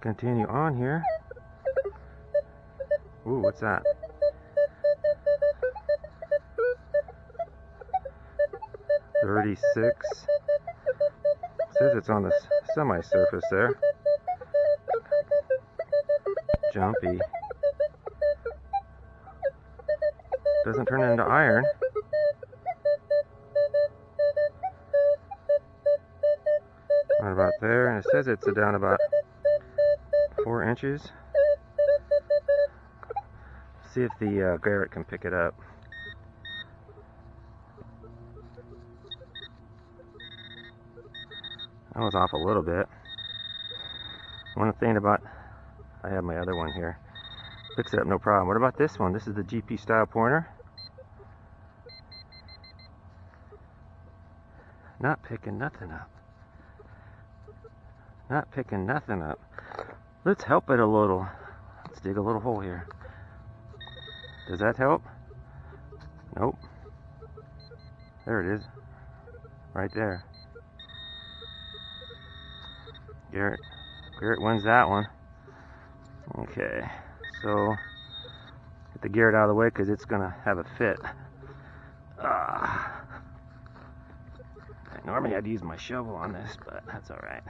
continue on here. Ooh, what's that? $36. Says it's on the semi-surface there. Jumpy. Doesn't turn into iron. Right about there, and it says it's down about 4 inches. See if the Garrett can pick it up. That was off a little bit. One thing about, I have my other one here. Picks it up no problem. What about this one? This is the GP style pointer. Not picking nothing up. Not picking nothing up. Let's help it a little. Let's dig a little hole here. Does that help? Nope. There it is. Right there. Garrett wins that one. Okay, so get the Garrett out of the way because it's gonna have a fit. Normally I'd use my shovel on this, but that's all right.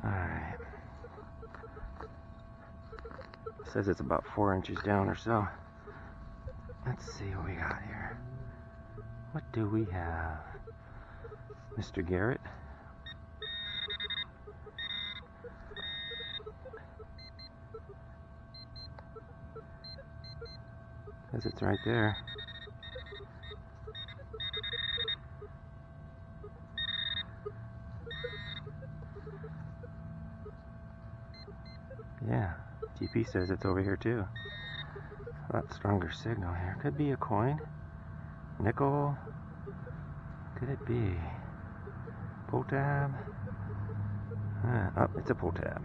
All right. Says it's about 4 inches down or so. Let's see what we got here. What do we have, Mr. Garrett? Says it's right there. Yeah, GP says it's over here too. A lot stronger signal here. Could be a coin. Nickel. Could it be? Pull tab? Oh, it's a pull tab.